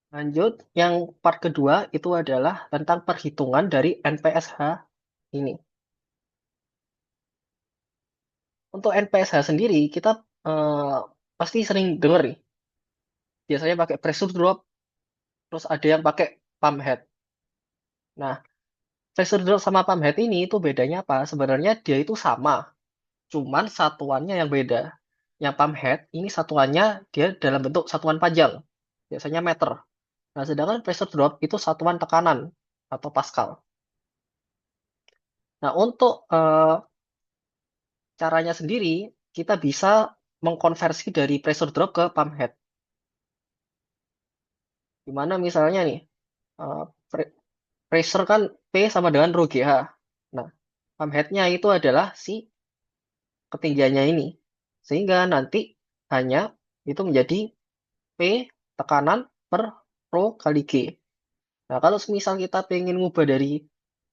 Lanjut, yang part kedua itu adalah tentang perhitungan dari NPSH ini. Untuk NPSH sendiri, kita pasti sering dengar nih, biasanya pakai pressure drop, terus ada yang pakai pump head. Nah, pressure drop sama pump head ini itu bedanya apa? Sebenarnya dia itu sama, cuman satuannya yang beda. Yang pump head ini satuannya dia dalam bentuk satuan panjang, biasanya meter. Nah, sedangkan pressure drop itu satuan tekanan atau Pascal. Nah, untuk caranya sendiri, kita bisa mengkonversi dari pressure drop ke pump head. Dimana misalnya nih, eh, pressure kan P sama dengan rho GH. Nah, pump head-nya itu adalah si ketinggiannya ini. Sehingga nanti hanya itu menjadi P tekanan per rho kali G. Nah, kalau misal kita pengen ngubah dari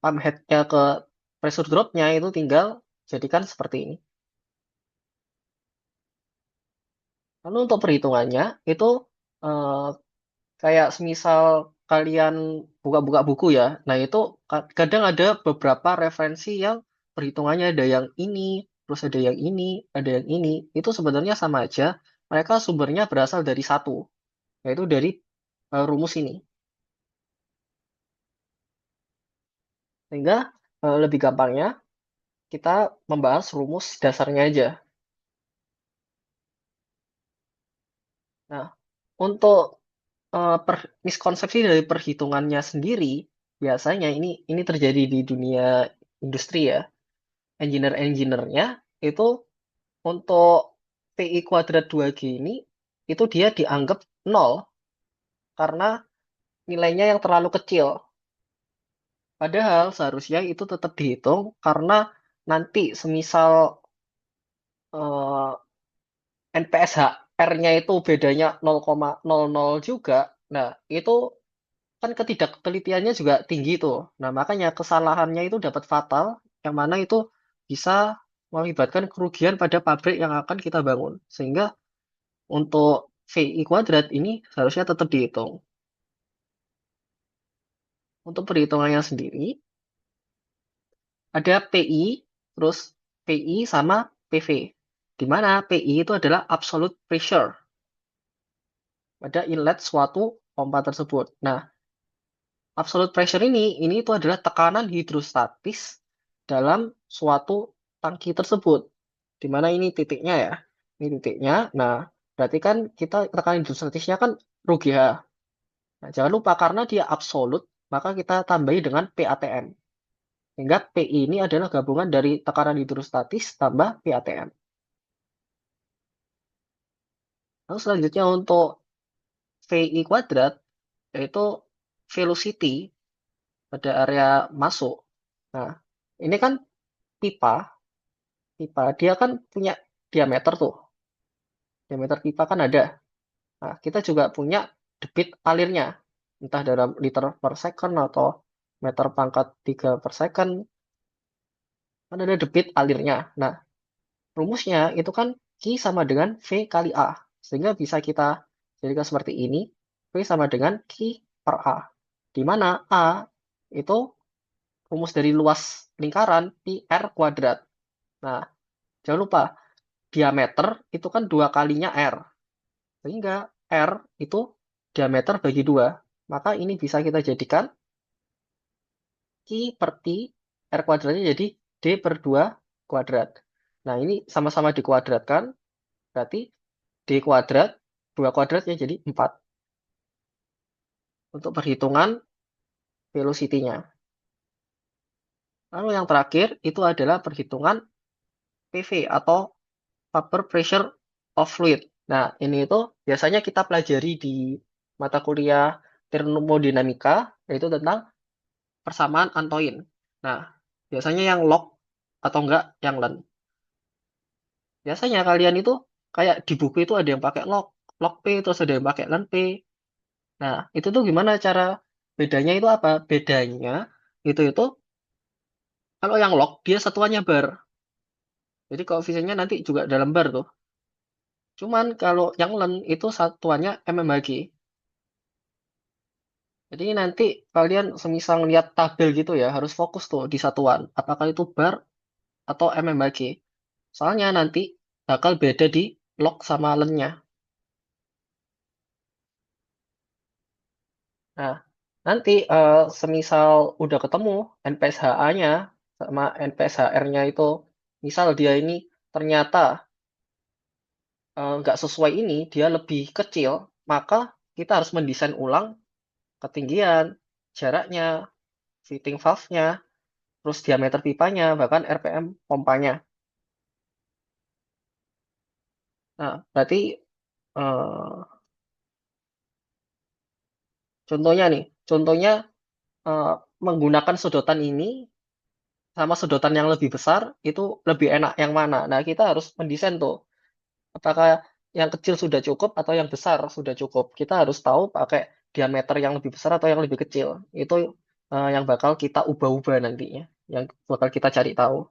pump head-nya ke pressure drop-nya itu tinggal jadikan seperti ini. Lalu untuk perhitungannya itu eh, kayak semisal kalian buka-buka buku ya. Nah, itu kadang ada beberapa referensi yang perhitungannya ada yang ini, terus ada yang ini, ada yang ini. Itu sebenarnya sama aja. Mereka sumbernya berasal dari satu, yaitu dari rumus ini. Sehingga lebih gampangnya kita membahas rumus dasarnya aja. Nah, untuk miskonsepsi dari perhitungannya sendiri, biasanya ini terjadi di dunia industri ya. Engineer-engineernya itu untuk PI kuadrat 2G ini, itu dia dianggap nol karena nilainya yang terlalu kecil. Padahal seharusnya itu tetap dihitung karena nanti semisal NPSH R-nya itu bedanya 0,00 juga, nah itu kan ketidaktelitiannya juga tinggi tuh. Nah, makanya kesalahannya itu dapat fatal, yang mana itu bisa mengakibatkan kerugian pada pabrik yang akan kita bangun. Sehingga untuk VI kuadrat ini seharusnya tetap dihitung. Untuk perhitungannya sendiri, ada PI, terus PI sama PV. Di mana PI itu adalah absolute pressure pada inlet suatu pompa tersebut. Nah, absolute pressure ini itu adalah tekanan hidrostatis dalam suatu tangki tersebut. Di mana ini titiknya ya. Ini titiknya. Nah, berarti kan kita tekanan hidrostatisnya kan rho GH. Nah, jangan lupa karena dia absolut, maka kita tambahi dengan PATM. Sehingga PI ini adalah gabungan dari tekanan hidrostatis tambah PATM. Lalu selanjutnya untuk VI kuadrat, yaitu velocity pada area masuk. Nah, ini kan pipa, pipa dia kan punya diameter tuh. Diameter pipa kan ada. Nah, kita juga punya debit alirnya. Entah dalam liter per second atau meter pangkat 3 per second. Kan ada debit alirnya. Nah, rumusnya itu kan Q sama dengan V kali A. Sehingga bisa kita jadikan seperti ini. V sama dengan Q per A. Di mana A itu rumus dari luas lingkaran pi R kuadrat. Nah, jangan lupa diameter itu kan dua kalinya R. Sehingga R itu diameter bagi dua. Maka ini bisa kita jadikan Q per T, R kuadratnya jadi D per 2 kuadrat. Nah, ini sama-sama dikuadratkan, berarti D kuadrat, 2 kuadratnya jadi 4 untuk perhitungan velocity-nya. Lalu yang terakhir itu adalah perhitungan PV atau vapor pressure of fluid. Nah, ini itu biasanya kita pelajari di mata kuliah termodinamika, yaitu tentang persamaan Antoine. Nah, biasanya yang log atau enggak yang len. Biasanya kalian itu kayak di buku itu ada yang pakai log, log P, terus ada yang pakai len P. Nah, itu tuh gimana cara bedanya itu apa? Bedanya itu kalau yang log dia satuannya bar. Jadi koefisiennya nanti juga dalam bar tuh. Cuman kalau yang len itu satuannya mmHg. Jadi nanti kalian semisal lihat tabel gitu ya, harus fokus tuh di satuan. Apakah itu bar atau mmHg. Soalnya nanti bakal beda di log sama lennya. Nah, nanti semisal udah ketemu NPSHA-nya sama NPSHR-nya itu, misal dia ini ternyata nggak sesuai ini, dia lebih kecil, maka kita harus mendesain ulang ketinggian, jaraknya, fitting valve-nya, terus diameter pipanya, bahkan RPM pompanya. Nah, berarti eh, contohnya nih, contohnya eh, menggunakan sedotan ini sama sedotan yang lebih besar itu lebih enak yang mana? Nah, kita harus mendesain tuh apakah yang kecil sudah cukup atau yang besar sudah cukup. Kita harus tahu pakai diameter yang lebih besar atau yang lebih kecil. Itu yang bakal kita ubah-ubah nantinya, yang bakal kita cari tahu.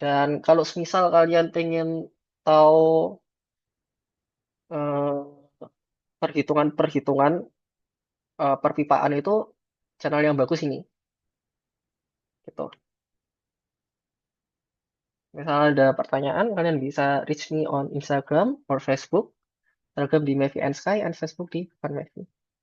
Dan kalau misal kalian pengen tahu eh, perhitungan-perhitungan perpipaan itu, channel yang bagus ini, gitu. Misal ada pertanyaan, kalian bisa reach me on Instagram or Facebook. Instagram di Mevi and Sky, and Facebook di Van Mevi.